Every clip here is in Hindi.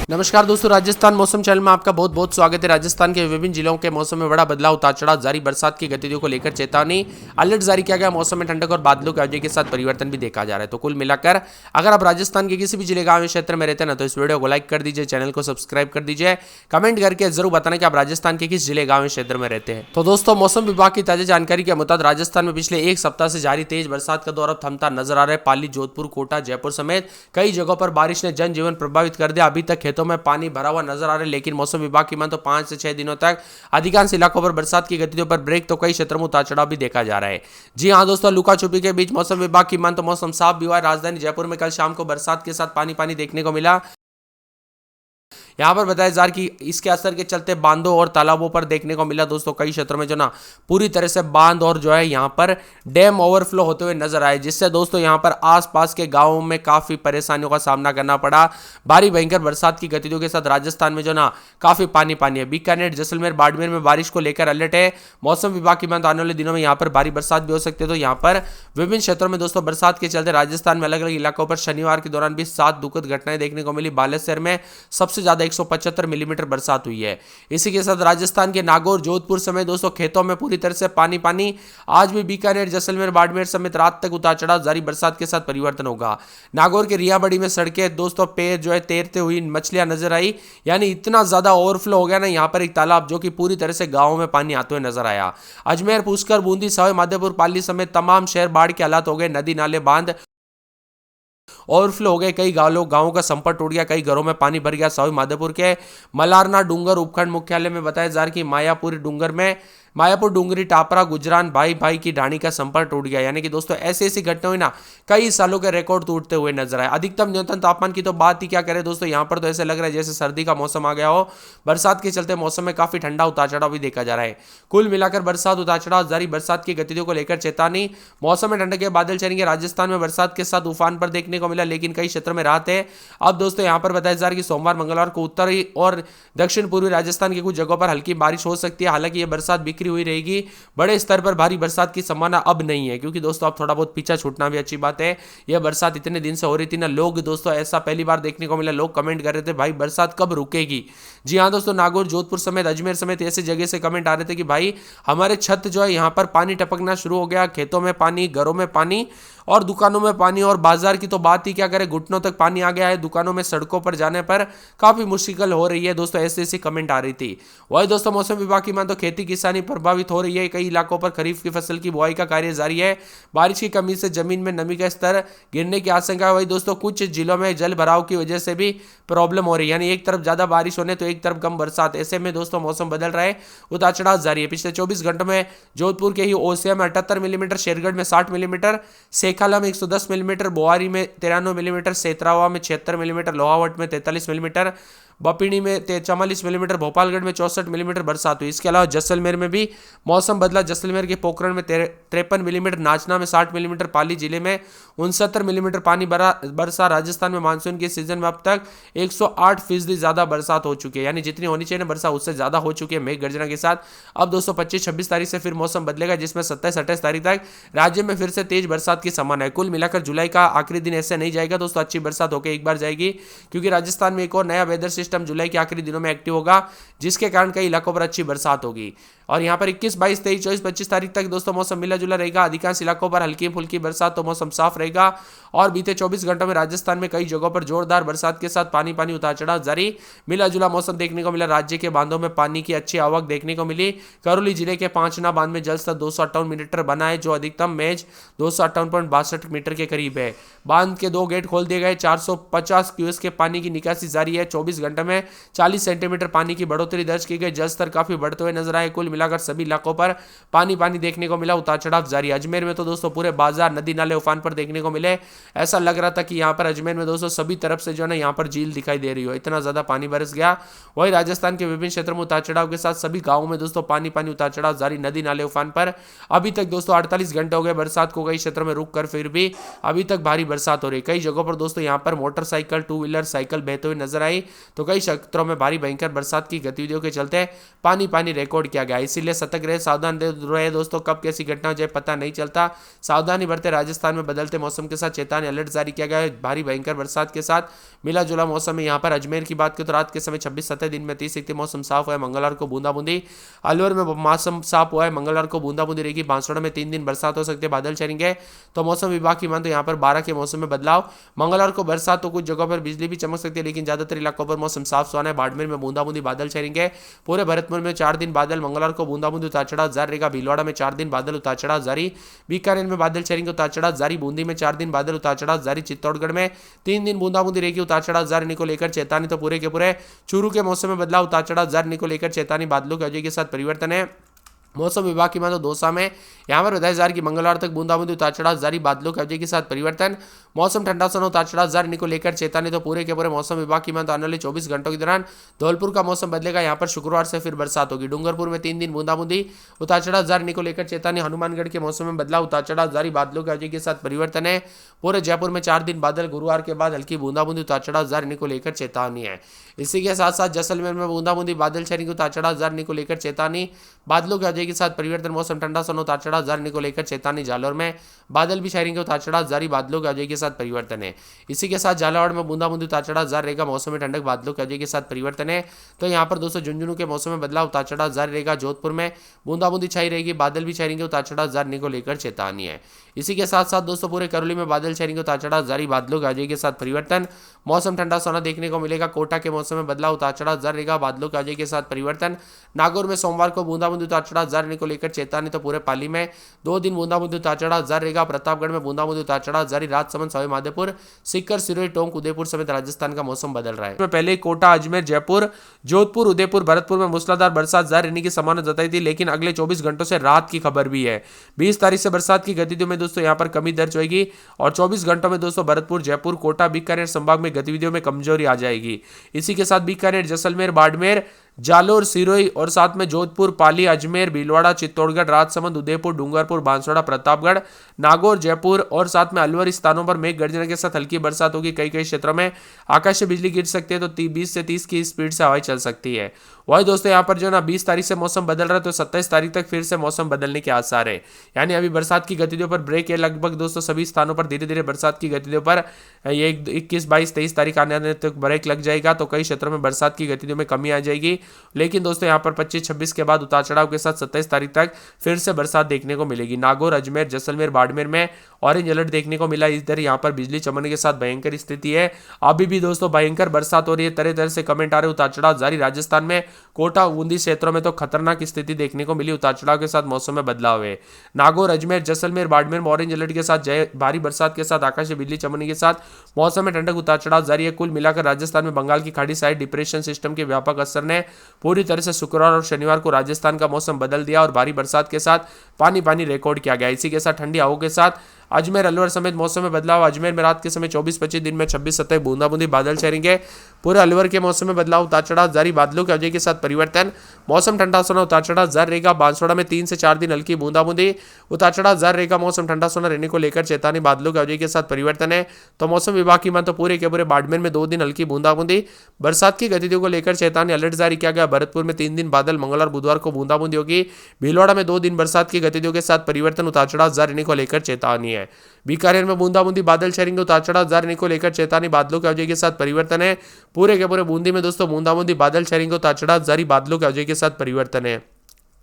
नमस्कार दोस्तों, राजस्थान मौसम चैनल में आपका बहुत बहुत स्वागत है। राजस्थान के विभिन्न जिलों के मौसम में बड़ा बदलाव, उतार चढ़ाव जारी, बरसात की गतिविधियों को लेकर चेतावनी, अलर्ट जारी किया गया। मौसम में ठंडक और बादलों के आवाजाही के साथ परिवर्तन भी देखा जा रहा है। तो कुल मिलाकर अगर आप राजस्थान के किसी भी जिले गांव क्षेत्र में रहते हैं ना, तो इस वीडियो को लाइक कर दीजिए, चैनल को सब्सक्राइब कर दीजिए, कमेंट करके जरूर बताना कि आप राजस्थान के किस जिले गांव क्षेत्र में रहते हैं। तो दोस्तों, मौसम विभाग की ताजा जानकारी के मुताबिक राजस्थान में पिछले एक सप्ताह से जारी तेज बरसात का दौर अब थमता नजर आ रहा है। पाली, जोधपुर, कोटा, जयपुर समेत कई जगहों पर बारिश ने जनजीवन प्रभावित कर दिया। अभी तक खेतों में पानी भरा हुआ नजर आ रहा है, लेकिन मौसम विभाग की मान तो 5 से 6 दिनों तक अधिकांश इलाकों पर बरसात की गतिविधियों पर ब्रेक, तो कई क्षेत्रों में उतार चढ़ाव भी देखा जा रहा है। जी हां दोस्तों, लुका छुपी के बीच मौसम विभाग की मान तो मौसम साफ भी हुआ है। राजधानी जयपुर में कल शाम को बरसात के साथ पानी पानी देखने को मिला। यहाँ पर बताया जा रहा कि इसके असर के चलते बांधों और तालाबों पर देखने को मिला दोस्तों, कई क्षेत्रों में जो ना पूरी तरह से बांध और जो है यहाँ पर डैम ओवरफ्लो होते हुए नजर आए, जिससे दोस्तों यहाँ पर आसपास के गांवों में काफी परेशानियों का सामना करना पड़ा। भारी भयंकर बरसात की गतिविधियों के साथ राजस्थान में जो ना काफी पानी पानी है। बीकानेर, जैसलमेर, बाड़मेर में बारिश को लेकर अलर्ट है। मौसम विभाग की माने आने वाले दिनों में यहाँ पर भारी बरसात भी हो सकती है। तो यहाँ पर विभिन्न क्षेत्रों में दोस्तों बरसात के चलते राजस्थान में अलग अलग इलाकों पर शनिवार के दौरान भी 7 दुखद घटनाएं देखने को मिली। बालेश्वर में सबसे ज्यादा 175 मिलीमीटर बरसात हुई है। इसी के साथ राजस्थान के नागौर, जोधपुर समेत दोस्तों खेतों में पूरी तरह से पानी पानी। आज भी बीकानेर, जैसलमेर, बाड़मेर समेत रात तक उतार चढ़ाव जारी, बरसात के साथ परिवर्तन होगा। नागौर के रियाबड़ी में सड़कें दोस्तों पैर जो है तैरते हुई मछलियां नजर आई, यानी इतना ज्यादा ओवरफ्लो हो गया ना यहाँ पर एक तालाब, जो कि पूरी तरह से गांवों में पानी आते हुए नजर आया। अजमेर, पुष्कर, बूंदी, सवाई माधोपुर, पाली समेत तमाम शहर बाढ़ के हालात हो गए। नदी नाले बांध ओवरफ्लो हो गए। कई गांवों का संपर्क टूट गया, कई घरों में पानी भर गया। सवाई माधोपुर के मलारना डूंगर उपखंड मुख्यालय में बताया जा रहा है कि मायापुर डूंगरी, टापरा, गुजरान, भाई भाई की ढाणी का संपर्क टूट गया। यानी कि दोस्तों ऐसी ऐसी घटना हुई ना, कई सालों के रिकॉर्ड टूटते हुए नजर आए। अधिकतम न्यूनतम तापमान की तो बात ही क्या करें दोस्तों, यहाँ पर तो ऐसे लग रहा है जैसे सर्दी का मौसम आ गया हो। बरसात के चलते मौसम में काफी ठंडा उतार चढ़ाव भी देखा जा रहा है। कुल मिलाकर बरसात, उतार चढ़ाव जारी, बरसात की गतिविधियों को लेकर चेतावनी। मौसम में ठंडक के बादल छाएंगे। राजस्थान में बरसात के साथ उफान पर देखने को मिला, लेकिन कई क्षेत्रों में राहत है। अब दोस्तों यहाँ पर बताया जा रहा है कि सोमवार, मंगलवार को उत्तरी और दक्षिण पूर्वी राजस्थान के कुछ जगहों पर हल्की बारिश हो सकती है। हालांकि यह बरसात बिखरी हुई रहेगी, बड़े स्तर पर भारी बरसात की संभावना अब नहीं है, क्योंकि दोस्तों अब थोड़ा बहुत पीछा छूटना भी अच्छी बात है। यह बरसात इतने दिन से हो रही थी ना, लोग दोस्तों ऐसा पहली बार देखने को मिला, लोग कमेंट कर रहे थे भाई बरसात कब रुकेगी। जी हाँ दोस्तों, नागौर, जोधपुर समेत अजमेर समेत ऐसी जगह से कमेंट आ रहे थे कि भाई हमारे छत जो है यहाँ पर पानी टपकना शुरू हो गया, खेतों में पानी, घरों में पानी और दुकानों में पानी, और बाजार की तो बात ही क्या करें, घुटनों तक पानी आ गया है। दुकानों में, सड़कों पर जाने पर काफी मुश्किल हो रही है दोस्तों, ऐसी ऐसी कमेंट आ रही थी। वही दोस्तों मौसम विभाग की मान तो खेती किसानी प्रभावित हो रही है। कई इलाकों पर खरीफ की फसल की बुआई का कार्य जारी है। बारिश की कमी से जमीन में नमी का स्तर गिरने की आशंका है। वही दोस्तों कुछ जिलों में जल भराव की वजह से भी प्रॉब्लम हो रही है, यानी एक तरफ ज्यादा बारिश होने तो एक तरफ कम बरसात। ऐसे में दोस्तों मौसम बदल रहा है, उतार चढ़ाव जारी है। पिछले 24 घंटों में जोधपुर के ही ओसिया में 78 मिलीमीटर, शेरगढ़ में 60 मिलीमीटर, सेखाला में 110 मिलीमीटर, बोआरी में 93 मिलीमीटर, सेतरावा में 76 मिलीमीटर, लोहावट में 43 मिलीमीटर, बपिणी में 44 मिलीमीटर, भोपालगढ़ में 64 मिलीमीटर बरसात हुई। इसके अलावा जैसलमेर में भी मौसम बदला। जैसलमेर के पोखरण में 53 मिलीमीटर, नाचना में 60 मिलीमीटर, पाली जिले में 69 मिलीमीटर पानी बरसा। राजस्थान में मानसून के सीजन में अब तक 108% ज्यादा बरसात हो चुकी है, यानी जितनी होनी चाहिए ना बरसात उससे ज्यादा हो चुकी है मेघ गर्जना के साथ। अब दोस्तों 25-26 तारीख से फिर मौसम बदलेगा, जिसमें 27-28 तारीख तक राज्य में फिर से तेज बरसात की संभावना है। कुल मिलाकर जुलाई का आखिरी दिन ऐसे नहीं जाएगा दोस्तों, अच्छी बरसात होकर एक बार जाएगी, क्योंकि राजस्थान में एक और नया वेदर सिस्टम जुलाई के आखिरी दिनों में एक्टिव होगा, जिसके कारण कई इलाकों पर अच्छी बरसात होगी। और यहाँ पर 21, 22, 23, 24, 25 तारीख तक दोस्तों मौसम मिला जुला रहेगा। अधिकांश इलाकों पर हल्की फुल्की बरसात, तो मौसम साफ रहेगा। और बीते 24 घंटों में राजस्थान में कई जगहों पर जोरदार बरसात के साथ पानी पानी, उतार चढ़ाव जारी, मिला जुला मौसम देखने को मिला। राज्य के बांधों में पानी की अच्छी आवक देखने को मिली। करौली जिले के पांचना बांध में जलस्तर 258 मीटर बना है, जो अधिकतम मेज 258.62 मीटर के करीब है। बांध के 2 गेट खोल दिए गए। 450 क्यूसेक के पानी की निकासी जारी है। 24 घंटे में 40 सेंटीमीटर पानी की बढ़ोतरी दर्ज की गई। जलस्तर काफी बढ़ते हुए नजर आए। कुल मिलाकर सभी इलाकों पर पानी पानी देखने को मिला, उतार चढ़ाव जारी। अजमेर में तो दोस्तों पूरे बाजार, नदी नाले उफान पर देखने को मिले। ऐसा लग रहा था कि यहाँ पर अजमेर में दोस्तों सभी तरफ से जो है ना यहाँ पर झील दिखाई दे रही हो, इतना ज्यादा पानी बरस गया। वही राजस्थान के विभिन्न क्षेत्रों में उतार चढ़ाव के साथ सभी गांवों में दोस्तों पानी पानी, उतार चढ़ाव जारी, नदी नाले उफान पर। अभी तक दोस्तों 48 घंटे हो गए बरसात को, कई क्षेत्रों में रुक कर फिर भी अभी तक भारी बरसात हो रही है। कई जगहों पर दोस्तों यहाँ पर मोटरसाइकिल, 2 व्हीलर, साइकिल बहते हुए नजर आई, तो कई क्षेत्रों में भारी भयंकर बरसात की गतिविधियों के चलते पानी पानी रिकॉर्ड किया गया। इसीलिए सतर्क रहे, सावधान रहे दोस्तों, कब कैसी घटना हो जाए पता नहीं चलता। सावधानी बरते। राजस्थान में बदलते मौसम के साथ चेतावनी अलर्ट जारी किया गया है। भारी भयंकर बरसात के साथ मिला जुला मौसम है। यहाँ पर अजमेर की बात करें तो रात के समय 26-27 दिन में 30 मौसम साफ हुआ है। मंगलवार को बूंदाबूंदी। अलवर में मौसम साफ हुआ है। मंगलवार को बूंदाबूंदी रहेगी। बांसवाड़ा में 3 दिन बरसात हो सकती है, बादल छाएंगे। तो मौसम विभाग की मान तो यहाँ पर 12 के मौसम में बदलाव। मंगलवार को बरसात, तो कुछ जगहों पर बिजली भी चमक सकती है, लेकिन ज्यादातर इलाकों पर मौसम साफ सुहाना है। बाड़मेर में बूंदाबूंदी, बादल छाएंगे। पूरे भरतपुर में 4 दिन बादल। मंगलवार को बूंदाबूंदी उतार चढ़ाव जारी रहेगा। भीलवाड़ा में 4 दिन बादल उतार चढ़ाव जारी। बीकानेर में बादल छाएंगे, उतार चढ़ाव जारी। बूंदी में 4 दिन बादल उतार चढ़ाव जारी। चित्तौड़गढ़ में 3 दिन बूंदाबूंदी रहेगी, उतार चढ़ाव जारी को लेकर चेतावनी। तो पूरे के पूरे चूरू के मौसम में बदलाव, उतार चढ़ाव जारी को लेकर चेतावनी। बादलों की वजह के साथ परिवर्तन है। मौसम विभाग की मान तो दौसा में यहाँ पर बताया जा रहा है कि मंगलवार तक बूंदाबूंदी, उतार चढ़ाव जारी, बादलों की वजह के साथ परिवर्तन। मौसम ठंडा सा, उतार चढ़ाव जारी को लेकर चेतावनी। तो पूरे के पूरे मौसम विभाग की मान तो आने वाले 24 घंटों के दौरान धौलपुर का मौसम बदलेगा। यहाँ पर शुक्रवार से फिर बरसात होगी। डूंगरपुर में 3 दिन बूंदाबूंदी, उतार चढ़ाव जारी को लेकर चेतावनी। हनुमानगढ़ के मौसम में बदलाव, उतार चढ़ाव जारी, बादलों की वजह के साथ परिवर्तन है। पूरे जयपुर में 4 दिन बादल। गुरुवार के बाद हल्की बूंदाबूंदी, उतार चढ़ाव जारी को लेकर चेतावनी है। इसी के साथ साथ जैसलमेर में बूंदाबूंदी, बादल छाएंगे, उतार चढ़ाव जारी को लेकर चेतावनी। बादलों की वजह के साथ परिवर्तन। मौसम ठंडा सा, उतार चढ़ाव जारी को लेकर चेतावनी। जालौर में बादल भी छाएंगे, उतार चढ़ाव जारी, बादलों की वजह के साथ परिवर्तन है। इसी के साथ झालावाड़ में बूंदाबूंदी, उतार चढ़ाव जारी रहेगा। मौसम में ठंडक, बादलों की वजह के साथ परिवर्तन है। तो यहाँ पर दोस्तों झुंझुनू के मौसम में बदलाव, उतार चढ़ाव जारी रहेगा। जोधपुर में बूंदाबूंदी छाई रहेगी, बादल भी छाएंगे, उतार चढ़ाव जारी को लेकर चेतावनी है। इसी के साथ साथ दोस्तों पूरे करौली में बादल छाएंगे, उतार चढ़ाव जारी, बादलों की वजह के साथ परिवर्तन। मौसम ठंडा सोना देखने को मिलेगा। कोटा के मौसम में बदलाव, उतार चढ़ाव जारी रहेगा, बादलों की वजह के साथ परिवर्तन। नागौर में सोमवार को बूंदाबूंदी, उतार चढ़ाव जारी को लेकर चेतावनी। तो पूरे पाली में 2 दिन बूंदाबूंदी, उतार चढ़ाव जारी रहेगा। प्रतापगढ़ में बूंदाबूंदी, उतार चढ़ाव जारी। राजसमंद, सवाई माधोपुर, सीकर, सिरोही, टोंक, उदयपुर समेत राजस्थान का मौसम बदल रहा है। पहले कोटा, अजमेर, जयपुर, जोधपुर, उदयपुर, भरतपुर में मूसलाधार बरसात जारी रहने की संभावना जताई थी, लेकिन अगले 24 घंटों से रात की खबर भी है। 20 तारीख से बरसात की गतिविधियों में दोस्तों यहाँ पर कमी दर्ज होगी और 24 घंटों में दोस्तों भरतपुर, जयपुर, कोटा, बीकानेर संभाग में गतिविधियों में कमजोरी आ जाएगी। इसी के साथ बीकानेर, जैसलमेर, बाड़मेर, जालोर, सिरोही और साथ में जोधपुर, पाली, अजमेर, भीलवाड़ा, चित्तौड़गढ़, राजसमंद, उदयपुर, डूंगरपुर, बांसवाड़ा, प्रतापगढ़, नागौर, जयपुर और साथ में अलवर स्थानों पर मेघ गर्जना के साथ हल्की बरसात होगी। कई कई क्षेत्रों में आकाश से बिजली गिर सकती है, तो 20 से 30 की स्पीड से हवाएं चल सकती है। वही दोस्तों यहाँ पर जो ना 20 तारीख से मौसम बदल रहा है, तो 27 तारीख तक फिर से मौसम बदलने के आसार है। यानी अभी बरसात की गतिविधियों पर ब्रेक है लगभग दोस्तों सभी स्थानों पर। धीरे धीरे बरसात की गतिविधियों पर ये 21, 22, 23 तारीख आने तक ब्रेक लग जाएगा। तो कई क्षेत्रों में बरसात की गतिविधियों में कमी आ जाएगी, लेकिन दोस्तों यहाँ पर 25, 26 के बाद उतार चढ़ाव के साथ 27 तारीख तक फिर से बरसात देखने को मिलेगी। नागौर, अजमेर, जैसलमेर, बाड़मेर में ऑरेंज अलर्ट देखने को मिला। इधर यहाँ पर बिजली चमकने के साथ भयंकर स्थिति है। अभी भी दोस्तों भयंकर बरसात हो रही है। तरह तरह से कमेंट आ रहे, उतार चढ़ाव जारी। राजस्थान में कोटा, बूंदी क्षेत्रों में तो खतरनाक स्थिति देखने को मिली। उतार चढ़ाव के साथ मौसम में बदलाव है। नागौर, अजमेर, जैसलमेर, बाड़मेर में ऑरेंज अलर्ट के साथ भारी बरसात के साथ आकाशीय बिजली चमकने के साथ मौसम में ठंडक, उतार चढ़ाव जारी है। कुल मिलाकर राजस्थान में बंगाल की खाड़ी साइड डिप्रेशन सिस्टम के व्यापक असर ने पूरी तरह से शुक्रवार और शनिवार को राजस्थान का मौसम बदल दिया और भारी बरसात के साथ पानी पानी रिकॉर्ड किया गया। इसी के साथ ठंडी हवाओं के साथ अजमेर, अलवर समेत मौसम में बदलाव। अजमेर में रात के समय 24-25 दिन में 26-27 बूंदाबूंदी, बादल छाएंगे। पूरे अलवर के मौसम में बदलाव, उतार चढ़ाव जारी, बादलों की वजह के साथ परिवर्तन। मौसम ठंडा सोना, उतार चढ़ाव जारी रहेगा। बांसवाड़ा में 3 से 4 दिन हल्की बूंदाबूंदी, उतार चढ़ाव जारी रहेगा। मौसम ठंडा सोना रहने को लेकर चेतावनी, बादलों की वजह के साथ परिवर्तन है। तो मौसम विभाग की मान तो पूरे के पूरे बाड़मेर में 2 दिन हल्की बूंदाबूंदी, बरसात की गतिविधियों को लेकर चेतावनी अलर्ट जारी किया गया। भरतपुर में 3 दिन बादल, मंगलवार, बुधवार को बूंदाबूंदी होगी। भीलवाड़ा में 2 दिन बरसात की गतिविधियों के साथ परिवर्तन, उतार चढ़ाव जारी रहने को लेकर चेतावनी है। बीकानेर में बूंदाबूंदी, बादल छाएंगे, उतार चढ़ाव जारी को लेकर चेतावनी, बादलों की वजह के साथ परिवर्तन है। पूरे के पूरे बूंदी में दोस्तों बूंदाबूंदी, बादल छाएंगे, उतार चढ़ाव जारी, बादलों की वजह के साथ परिवर्तन है।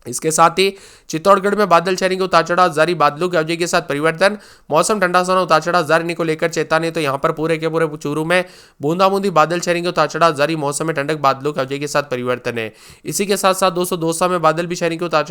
इसके साथ ही चित्तौड़गढ़ में बादल छाएंगे, उतार चढ़ाव जारी, बादलों की वजह के साथ परिवर्तन। मौसम ठंडा सोना, उतार चढ़ाव जारी को लेकर चेतावनी। तो यहाँ पर पूरे के पूरे चूरू में बूंदाबूंदी, बादल छाएंगे, उतार चढ़ाव जारी, मौसम में ठंडक, बादलों की वजह के साथ परिवर्तन है। इसी के साथ साथ दोस्तों दौसा में बादल भी छाएंगे, उतार